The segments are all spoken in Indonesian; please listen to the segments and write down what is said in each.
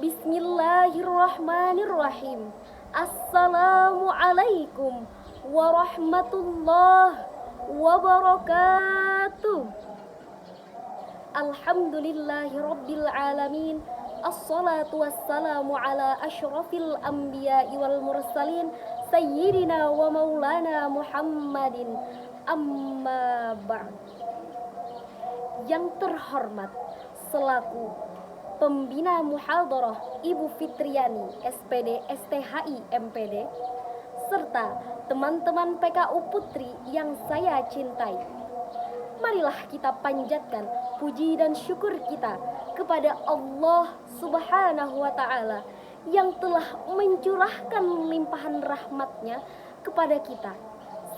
Bismillahirrahmanirrahim. Assalamualaikum warahmatullahi wabarakatuh. Alhamdulillahi rabbil alamin. Assalatu wassalamu ala asyrafil anbiya'i wal mursalin sayyidina wa maulana Muhammadin. Amma ba'd. Yang terhormat selaku Pembina Muhadharah Ibu Fitriani SPD STHI MPD serta teman-teman PKU Putri yang saya cintai, marilah kita panjatkan puji dan syukur kita kepada Allah Subhanahu wa Ta'ala yang telah mencurahkan limpahan rahmat-Nya kepada kita,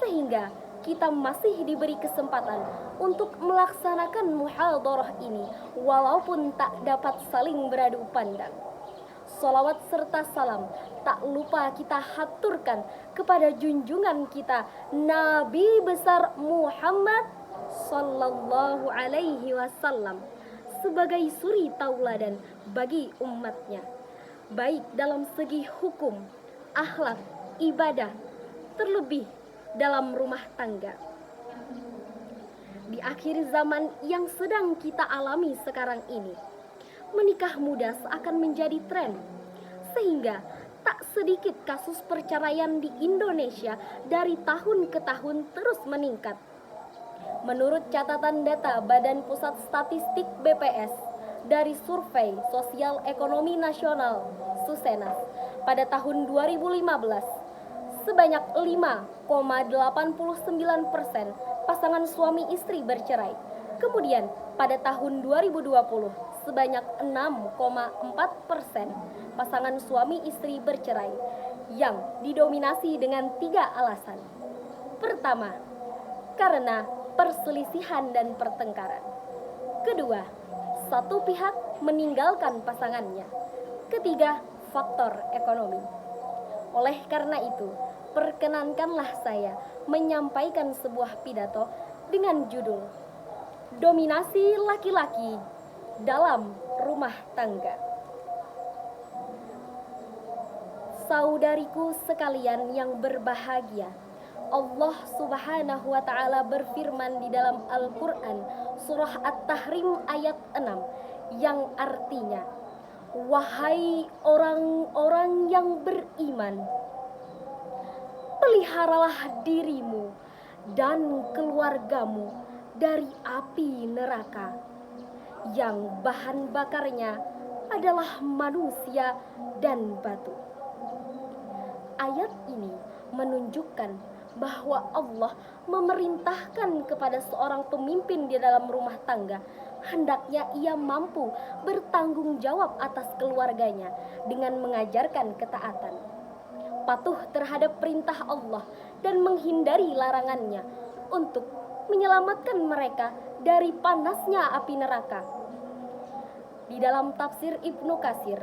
sehingga kita masih diberi kesempatan untuk melaksanakan muhadharah ini walaupun tak dapat saling beradu pandang. Sholawat serta salam tak lupa kita haturkan kepada junjungan kita Nabi besar Muhammad sallallahu alaihi wasallam sebagai suri tauladan bagi umatnya, baik dalam segi hukum, akhlak, ibadah, terlebih dalam rumah tangga. Di akhir zaman yang sedang kita alami sekarang ini, menikah muda seakan menjadi tren, sehingga tak sedikit kasus perceraian di Indonesia dari tahun ke tahun terus meningkat. Menurut catatan data Badan Pusat Statistik BPS dari Survei Sosial Ekonomi Nasional Susenas pada tahun 2015, sebanyak 5,89% pasangan suami istri bercerai. Kemudian pada tahun 2020 sebanyak 6,4% pasangan suami istri bercerai yang didominasi dengan 3 alasan. Pertama, karena perselisihan dan pertengkaran. Kedua, satu pihak meninggalkan pasangannya. Ketiga, faktor ekonomi. Oleh karena itu, perkenankanlah saya menyampaikan sebuah pidato dengan judul Dominasi Laki-laki dalam Rumah Tangga. Saudariku sekalian yang berbahagia, Allah Subhanahu wa Ta'ala berfirman di dalam Al-Quran surah At-Tahrim ayat 6 yang artinya, wahai orang-orang yang beriman, peliharalah dirimu dan keluargamu dari api neraka yang bahan bakarnya adalah manusia dan batu. Ayat ini menunjukkan bahwa Allah memerintahkan kepada seorang pemimpin di dalam rumah tangga, hendaknya ia mampu bertanggung jawab atas keluarganya dengan mengajarkan ketaatan, patuh terhadap perintah Allah dan menghindari larangannya untuk menyelamatkan mereka dari panasnya api neraka. Di dalam tafsir Ibnu Katsir,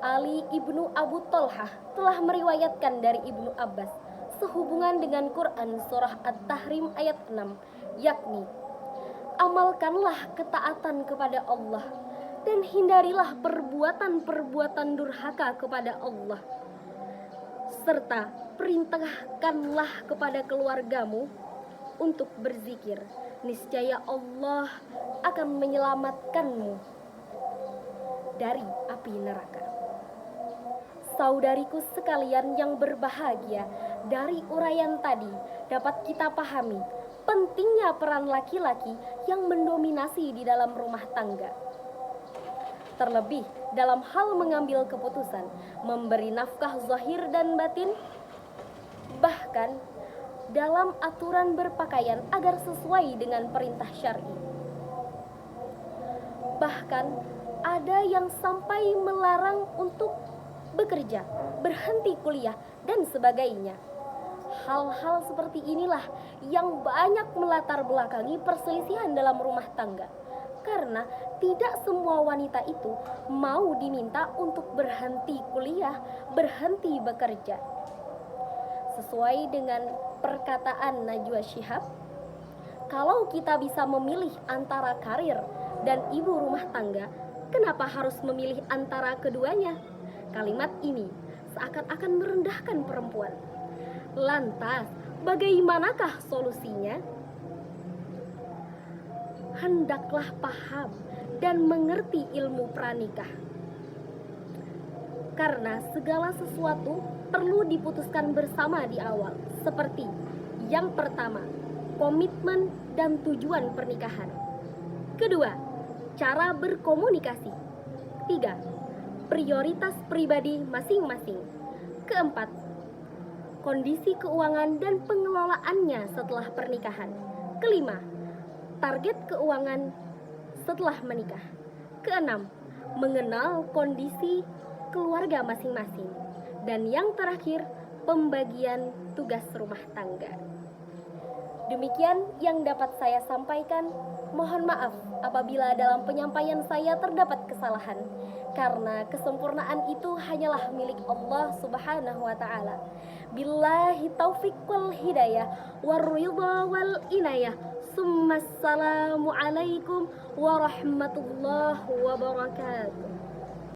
Ali Ibnu Abu Thalhah telah meriwayatkan dari Ibnu Abbas sehubungan dengan Quran surah At-Tahrim ayat 6, yakni, amalkanlah ketaatan kepada Allah dan hindarilah perbuatan-perbuatan durhaka kepada Allah, serta perintahkanlah kepada keluargamu untuk berzikir, niscaya Allah akan menyelamatkanmu dari api neraka. Saudariku sekalian yang berbahagia, dari uraian tadi dapat kita pahami pentingnya peran laki-laki yang mendominasi di dalam rumah tangga. Terlebih dalam hal mengambil keputusan, memberi nafkah zahir dan batin, bahkan dalam aturan berpakaian agar sesuai dengan perintah syar'i. Bahkan ada yang sampai melarang untuk bekerja, berhenti kuliah, dan sebagainya. Hal-hal seperti inilah yang banyak melatar belakangi perselisihan dalam rumah tangga, karena tidak semua wanita itu mau diminta untuk berhenti kuliah, berhenti bekerja. Sesuai dengan perkataan Najwa Shihab, kalau kita bisa memilih antara karir dan ibu rumah tangga, Kenapa harus memilih antara keduanya? Kalimat ini seakan-akan merendahkan perempuan. Lantas, bagaimanakah solusinya? Hendaklah paham dan mengerti ilmu pranikah. Karena segala sesuatu perlu diputuskan bersama di awal, seperti yang pertama, komitmen dan tujuan pernikahan. Kedua, cara berkomunikasi. Tiga, prioritas pribadi masing-masing. Keempat, kondisi keuangan dan pengelolaannya setelah pernikahan. Kelima, target keuangan setelah menikah. Keenam, mengenal kondisi keluarga masing-masing. Dan yang terakhir, pembagian tugas rumah tangga. Demikian yang dapat saya sampaikan. Mohon maaf apabila dalam penyampaian saya terdapat kesalahan, karena kesempurnaan itu hanyalah milik Allah Subhanahu wa taala. Billahi taufiq wal hidayah waridha wal inayah. Assalamualaikum warahmatullahi wabarakatuh.